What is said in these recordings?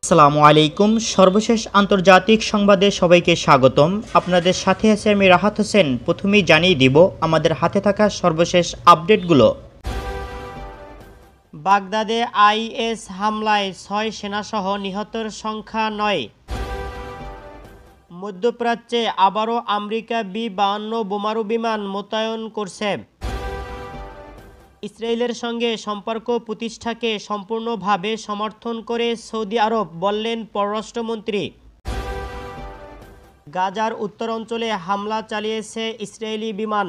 আসসালামু আলাইকুম। সর্বশেষ আন্তর্জাতিক সংবাদে সবাইকে স্বাগতম। আপনাদের সাথে আছে আমি রাহাত হোসেন। প্রথমেই জানিয়ে দিব আমাদের হাতে থাকা সর্বশেষ আপডেটগুলো। বাগদাদে আইএস হামলায় ৬ সেনাসহ নিহতের সংখ্যা ৯। মধ্যপ্রাচ্যে আবারও আমেরিকা বি-৫২ বোমারু বিমান মোতায়েন করছে। ইসরায়েলের সঙ্গে সম্পর্ক প্রতিষ্ঠাকে সম্পূর্ণভাবে সমর্থন করে সৌদি আরব, বললেন পররাষ্ট্রমন্ত্রী। গাজার উত্তর অঞ্চলে হামলা চালিয়েছে ইসরায়েলি বিমান।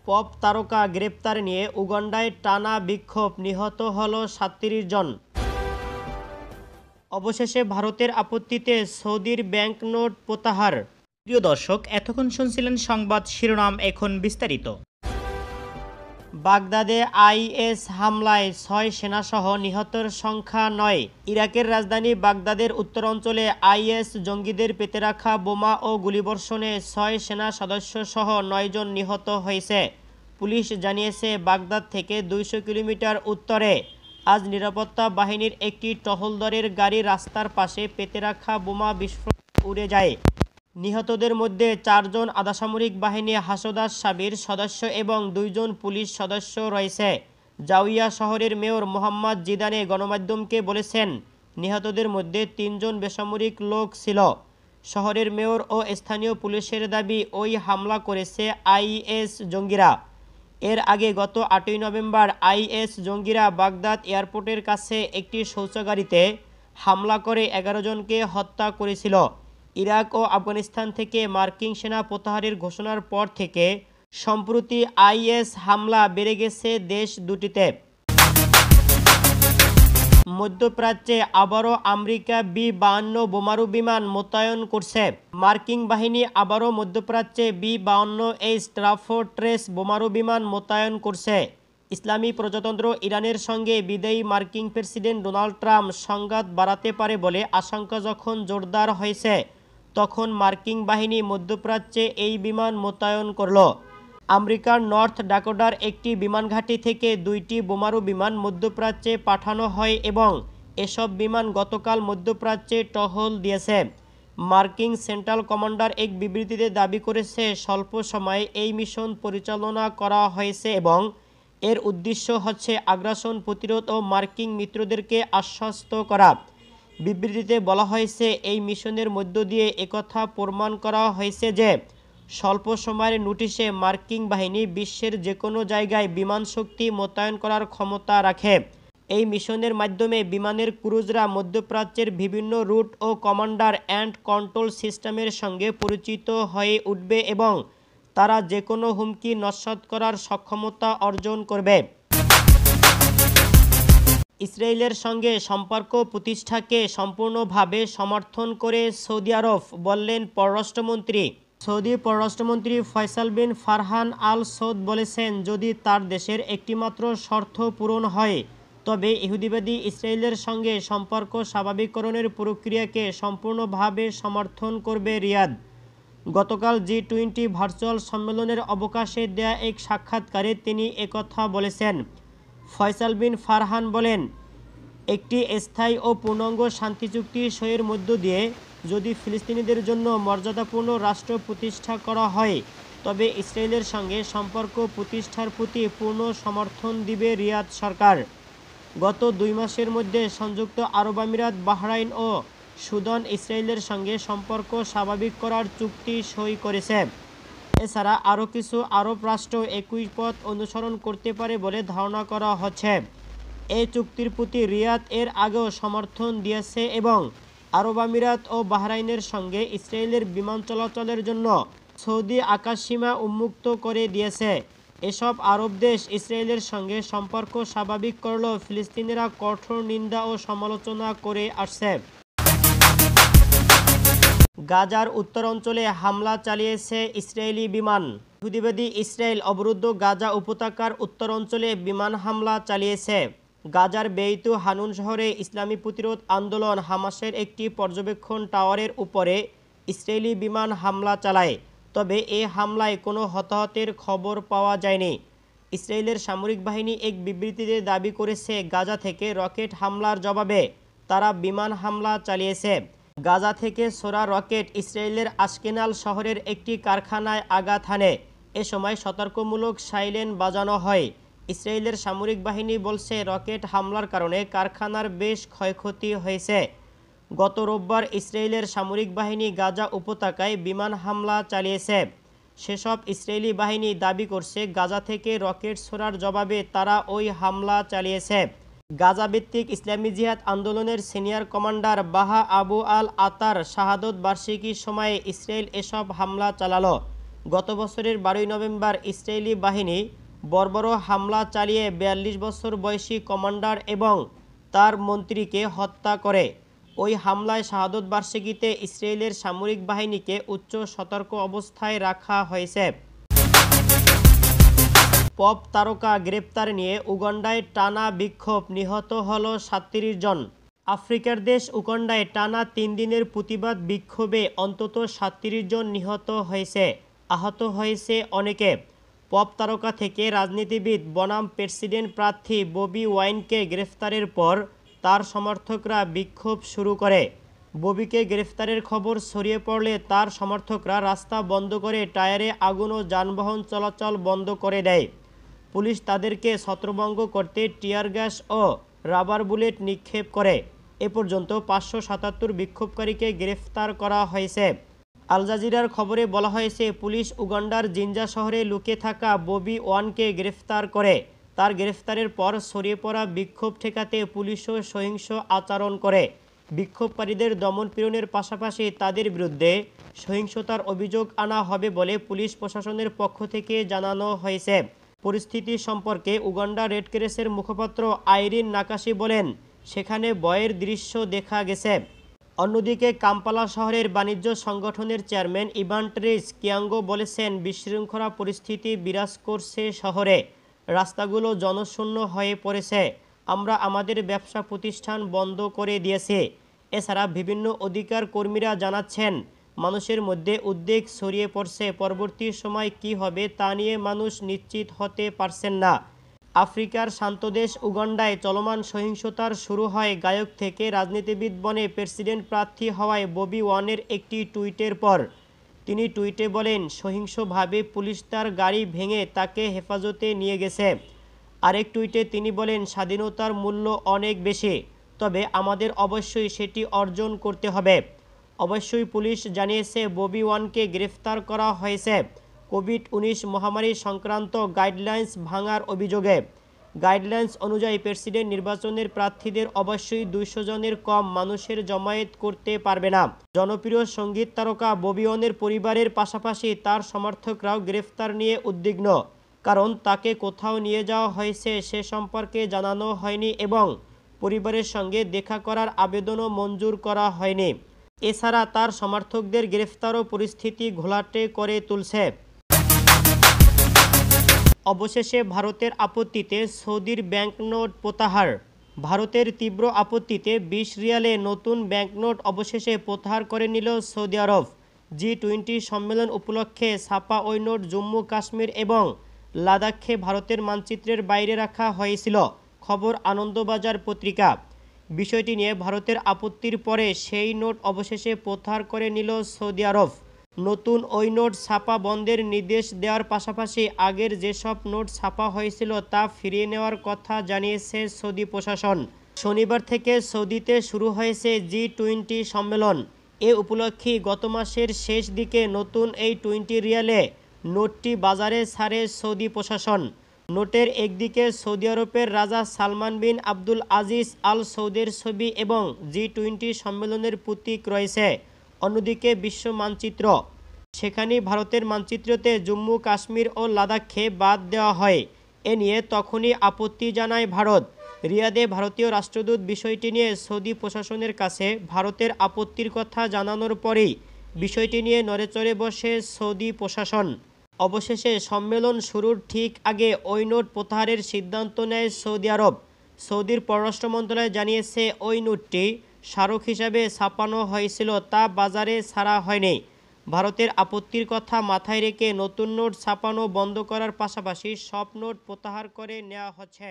পপ তারকা গ্রেপ্তার নিয়ে উগান্ডায় টানা বিক্ষোভ, নিহত হল ৩৭ জন। অবশেষে ভারতের আপত্তিতে সৌদির ব্যাংকনোট প্রত্যাহার। প্রিয় দর্শক, এতক্ষণ শুনছিলেন সংবাদ শিরোনাম, এখন বিস্তারিত। বাগদাদে আইএস হামলায় ৬ সেনাসহ নিহতের সংখ্যা ৯। ইরাকের রাজধানী বাগদাদের উত্তর অঞ্চলে আইএস জঙ্গিদের পেতে রাখা বোমা ও গুলিবর্ষণে ৬ সেনা সদস্য সহ ৯ জন নিহত হয়েছে। পুলিশ জানিয়েছে, বাগদাদ থেকে ২০০ কিলোমিটার উত্তরে আজ নিরাপত্তা বাহিনীর একটি টহলদারের গাড়ি রাস্তার পাশে পেতে রাখা বোমা বিস্ফোরণে উড়ে যায়। নিহতদের মধ্যে ৪ জন আধাসামরিক বাহিনী হাসদাস সাবির সদস্য এবং ২ জন পুলিশ সদস্য রয়েছে। জাউইয়া শহরের মেয়র মোহাম্মদ জিদানে গণমাধ্যমকে বলেছেন, নিহতদের মধ্যে ৩ জন বেসামরিক লোক ছিল। শহরের মেয়র ও স্থানীয় পুলিশের দাবি, ওই হামলা করেছে আইএস জঙ্গিরা। এর আগে গত ৮ই নভেম্বর আইএস জঙ্গিরা বাগদাদ এয়ারপোর্টের কাছে একটি শৌচাগারীতে হামলা করে ১১ জনকে হত্যা করেছিল। ইরাক ও আফগানিস্তান থেকে মার্কিন সেনা প্রত্যাহারের ঘোষণার পর থেকে সম্প্রতি আইএস হামলা বেড়ে গেছে দেশ দুটিতে। মধ্যপ্রাচ্যে আবারও আমেরিকা বি-৫২ বোমারু বিমান মোতায়েন করছে। মার্কিন বাহিনী আবারও মধ্যপ্রাচ্যে বি-৫২H ট্রাফোর্ট্রেস বোমারু বিমান মোতায়েন করছে। ইসলামী প্রজাতন্ত্র ইরানের সঙ্গে বিদায়ী মার্কিন প্রেসিডেন্ট ডোনাল্ড ট্রাম্প সংঘাত বাড়াতে পারে বলে আশঙ্কা যখন জোরদার হয়েছে, তখন মার্কিন বাহিনী মধ্যপ্রাচ্যে এই বিমান মোতায়েন করল। আমেরিকার নর্থ ডাকোটার একটি বিমানঘাঁটি থেকে ২টি বোমারু বিমান মধ্যপ্রাচ্যে পাঠানো হয় এবং এসব বিমান গতকাল মধ্যপ্রাচ্যে টহল দিয়েছে। মার্কিন সেন্ট্রাল কমান্ডার এক বিবৃতিতে দাবি করেছে, স্বল্প সময়ে এই মিশন পরিচালনা করা হয়েছে এবং এর উদ্দেশ্য হচ্ছে আগ্রাসন প্রতিরোধ ও মার্কিন মিত্রদেরকে আশ্বস্ত করা। বিবৃতিতে বলা হয়েছে, এই মিশনের মধ্য দিয়ে একথা প্রমাণ করা হয়েছে যে স্বল্প সময়ের নোটিশে মার্কিন বাহিনী বিশ্বের যে কোনো জায়গায় বিমান শক্তি মোতায়েন করার ক্ষমতা রাখে। এই মিশনের মাধ্যমে বিমানের ক্রুজরা মধ্যপ্রাচ্যের বিভিন্ন রুট ও কমান্ডার অ্যান্ড কন্ট্রোল সিস্টেমের সঙ্গে পরিচিত হয়ে উঠবে এবং তারা যে কোনো হুমকি নস্যাৎ করার সক্ষমতা অর্জন করবে। ইসরায়েলের সঙ্গে সম্পর্ক প্রতিষ্ঠাকে সম্পূর্ণভাবে সমর্থন করে সৌদি আরব, বললেন পররাষ্ট্রমন্ত্রী। সৌদি পররাষ্ট্রমন্ত্রী ফয়সাল বিন ফারহান আল সৌদ বলেছেন, যদি তার দেশের একটিমাত্র শর্ত পূরণ হয়, তবে ইহুদিবাদী ইসরায়েলের সঙ্গে সম্পর্ক স্বাভাবিককরণের প্রক্রিয়াকে সম্পূর্ণভাবে সমর্থন করবে রিয়াদ। গতকাল G20 ভার্চুয়াল সম্মেলনের অবকাশে দেয়া এক সাক্ষাৎকারে তিনি একথা বলেছেন। ফয়সাল বিন ফারহান বলেন, একটি স্থায়ী ও পূর্ণাঙ্গ শান্তি চুক্তি সইয়ের মধ্য দিয়ে যদি ফিলিস্তিনিদের জন্য মর্যাদাপূর্ণ রাষ্ট্র প্রতিষ্ঠা করা হয়, তবে ইসরায়েলের সঙ্গে সম্পর্ক প্রতিষ্ঠার প্রতি পূর্ণ সমর্থন দিবে রিয়াদ সরকার। গত ২ মাসের মধ্যে সংযুক্ত আরব আমিরাত, বাহরাইন ও সুদান ইসরায়েলের সঙ্গে সম্পর্ক স্বাভাবিক করার চুক্তি সই করেছে। এছাড়া আরও কিছু আরব রাষ্ট্র একই পথ অনুসরণ করতে পারে বলে ধারণা করা হচ্ছে। এই চুক্তির প্রতি রিয়াদ এর আগেও সমর্থন দিয়েছে এবং আরব আমিরাত ও বাহরাইনের সঙ্গে ইসরায়েলের বিমান চলাচলের জন্য সৌদি আকাশসীমা উন্মুক্ত করে দিয়েছে। এসব আরব দেশ ইসরায়েলের সঙ্গে সম্পর্ক স্বাভাবিক করলেও ফিলিস্তিনিরা কঠোর নিন্দা ও সমালোচনা করে আসছে। গাজার উত্তর অঞ্চলে হামলা চালিয়েছে ইসরায়েলি বিমান। ইহুদিবাদী ইসরায়েল অবরুদ্ধ গাজা উপত্যকার উত্তর অঞ্চলে বিমান হামলা চালিয়েছে। গাজার বেইত হানুন শহরে ইসলামী প্রতিরোধ আন্দোলন হামাসের একটি পর্যবেক্ষণ টাওয়ারের উপরে ইসরায়েলি বিমান হামলা চালায়। তবে এ হামলায় কোনো হতাহতের খবর পাওয়া যায়নি। ইসরায়েলের সামরিক বাহিনী এক বিবৃতিতে দাবি করেছে, গাজা থেকে রকেট হামলার জবাবে তারা বিমান হামলা চালিয়েছে। গাজা থেকে ছোড়া রকেট ইসরায়েলের আশকেনাল শহরের একটি কারখানায় আঘাত হানে। এ সময় সতর্কমূলক সাইরেন বাজানো হয়। ইসরায়েলের সামরিক বাহিনী বলছে, রকেট হামলার কারণে কারখানার বেশ ক্ষয়ক্ষতি হয়েছে। গত রোববার ইসরায়েলের সামরিক বাহিনী গাজা উপত্যকায় বিমান হামলা চালিয়েছে। সেসব ইসরায়েলি বাহিনী দাবি করছে, গাজা থেকে রকেট ছোড়ার জবাবে তারা ওই হামলা চালিয়েছে। গাজা ভিত্তিক ইসলামী জিহাদ আন্দোলনের সিনিয়র কমান্ডার বাহা আবু আল আতার শাহাদত বার্ষিকীর সময়ে ইসরায়েল এসব হামলা চালালো। গত বছরের 12 নভেম্বর ইসরায়েলি বাহিনী বর্বর হামলা চালিয়ে 42 বছর বয়সী কমান্ডার এবং তার মন্ত্রীকে হত্যা করে। ওই হামলায় শাহাদত বার্ষিকীতে ইসরায়েলের সামরিক বাহিনীকে উচ্চ সতর্ক অবস্থায় রাখা হয়েছে। পপ তারকা গ্রেপ্তার নিয়ে উগান্ডায় টানা বিক্ষোভ, নিহত হল 37 জন। আফ্রিকার দেশ উগান্ডায় টানা 3 দিনের প্রতিবাদ বিক্ষোভে অন্তত 37 জন নিহত হয়েছে, আহত হয়েছে অনেকে। পপ তারকা থেকে রাজনীতিবিদ বনাম প্রেসিডেন্ট প্রার্থী ববি ওয়াইনকে গ্রেফতারের পর তার সমর্থকরা বিক্ষোভ শুরু করে। ববিকে গ্রেফতারের খবর ছড়িয়ে পড়লে তার সমর্থকরা রাস্তা বন্ধ করে টায়ারে আগুন ও যানবাহন চলাচল বন্ধ করে দেয়। পুলিশ তাদেরকে ছত্রভঙ্গ করতে টিয়ার গ্যাস ও রাবার বুলেট নিক্ষেপ করে। এ পর্যন্ত 577 বিক্ষোভকারীকে গ্রেফতার করা হয়েছে। আল জাজিরার খবরে বলা হয়েছে, পুলিশ উগান্ডার জিঞ্জা শহরে লুকিয়ে থাকা ববি ওয়ানকে গ্রেফতার করে। তার গ্রেফতারের পর ছড়িয়ে পড়া বিক্ষোভ ঠেকাতে পুলিশও সহিংস আচরণ করে। বিক্ষোভকারীদের দমন-পীড়নের পাশাপাশি তাদের বিরুদ্ধে সহিংসতার অভিযোগ আনা হবে বলে পুলিশ প্রশাসনের পক্ষ থেকে জানানো হয়েছে। পরিস্থিতি সম্পর্কে উগান্ডা রেড ক্রসের মুখপাত্র আইরিন নাকাশি বলেন, সেখানে ভয়ের দৃশ্য দেখা গেছে। অন্যদিকে কাম্পালা শহরের বাণিজ্য সংগঠনের চেয়ারম্যান ইভান্টরিস কিয়াঙ্গো বলেছেন, বিশৃঙ্খলা পরিস্থিতি বিরাজ করছে শহরে। রাস্তাগুলো জনশূন্য হয়ে পড়েছে। আমরা আমাদের ব্যবসা প্রতিষ্ঠান বন্ধ করে দিয়েছি। এছাড়া বিভিন্ন অধিকার কর্মীরা জানাচ্ছেন, মানুষের মধ্যে উদ্বেগ ছড়িয়ে পড়ছে। পরবর্তী সময় কি হবে তা নিয়ে মানুষ নিশ্চিত হতে পারছেন না। আফ্রিকার শান্ত দেশ উগান্ডায় চলমান সহিংসতার শুরু হয় গায়ক থেকে রাজনীতিবিদ বনে প্রেসিডেন্ট প্রার্থী হওয়ায় ববি ওয়ানের একটি টুইটের পর। তিনি টুইটে বলেন, সহিংসভাবে পুলিশ তার গাড়ি ভেঙে তাকে হেফাজতে নিয়ে গেছে। আরেক টুইটে তিনি বলেন, স্বাধীনতার মূল্য অনেক বেশি, তবে আমাদের অবশ্যই সেটি অর্জন করতে হবে। অবশ্যই পুলিশ জানিয়েছে, ববি ওয়ানকে গ্রেফতার করা হয়েছে কোভিড-19 মহামারী সংক্রান্ত গাইডলাইন্স ভাঙার অভিযোগে। গাইডলাইন্স অনুযায়ী প্রেসিডেন্ট নির্বাচনের প্রার্থীদের অবশ্যই 200 জনের কম মানুষের জমায়েত করতে পারবে না। জনপ্রিয় সঙ্গীত তারকা ববি ওয়ানের পরিবারের পাশাপাশি তার সমর্থকরাও গ্রেফতার নিয়ে উদ্বিগ্ন। কারণ তাকে কোথাও নিয়ে যাওয়া হয়েছে সে সম্পর্কে জানানো হয়নি এবং পরিবারের সঙ্গে দেখা করার আবেদনও মঞ্জুর করা হয়নি। এছাড়া তার সমর্থকদের গ্রেফতারও পরিস্থিতি ঘোলাটে করে তুলছে। অবশেষে ভারতের আপত্তিতে সৌদির ব্যাংকনোট প্রত্যাহার। ভারতের তীব্র আপত্তিতে 20 রিয়ালে নতুন ব্যাংকনোট অবশেষে প্রত্যাহার করে নিল সৌদি আরব। G20 সম্মেলন উপলক্ষে ছাপা ওই নোট জম্মু কাশ্মীর এবং লাদাখকে ভারতের মানচিত্রের বাইরে রাখা হয়েছিল, খবর আনন্দবাজার পত্রিকা। বিষয়টি নিয়ে ভারতের আপত্তির পরে সেই নোট অবশেষে প্রত্যাহার করে নিল সৌদি আরব। নতুন ওই নোট ছাপা বন্ধের নির্দেশ দেওয়ার পাশাপাশি আগের যেসব নোট ছাপা হয়েছিল তা ফিরিয়ে নেওয়ার কথা জানিয়েছে সৌদি প্রশাসন। শনিবার থেকে সৌদিতে শুরু হয়েছে G20 সম্মেলন। এ উপলক্ষে গত মাসের শেষ দিকে নতুন এই 20 রিয়ালে নোটটি বাজারে ছাড়ে সৌদি প্রশাসন। নোটের একদিকে সৌদি আরবের রাজা সালমান বিন আব্দুল আজিজ আল সৌদের ছবি এবং G20 সম্মেলনের প্রতীক রয়েছে, অন্যদিকে বিশ্ব মানচিত্র। সেখানেই ভারতের মানচিত্রতে জম্মু কাশ্মীর ও লাদাখকে বাদ দেওয়া হয়। এ নিয়ে তখনই আপত্তি জানায় ভারত। রিয়াদে ভারতীয় রাষ্ট্রদূত বিষয়টি নিয়ে সৌদি প্রশাসনের কাছে ভারতের আপত্তির কথা জানানোর পরেই বিষয়টি নিয়ে নড়েচড়ে বসে সৌদি প্রশাসন। অবশেষে সম্মেলন শুরুর ঠিক আগে ওই নোট প্রত্যাহারের সিদ্ধান্ত নেয় সৌদি আরব। সৌদির পররাষ্ট্র মন্ত্রণালয় জানিয়েছে, ওই নোটটি স্মারক হিসাবে ছাপানো হয়েছিল, তা বাজারে ছাড়া হয়নি। ভারতের আপত্তির কথা মাথায় রেখে নতুন নোট ছাপানো বন্ধ করার পাশাপাশি সব নোট প্রত্যাহার করে নেওয়া হচ্ছে।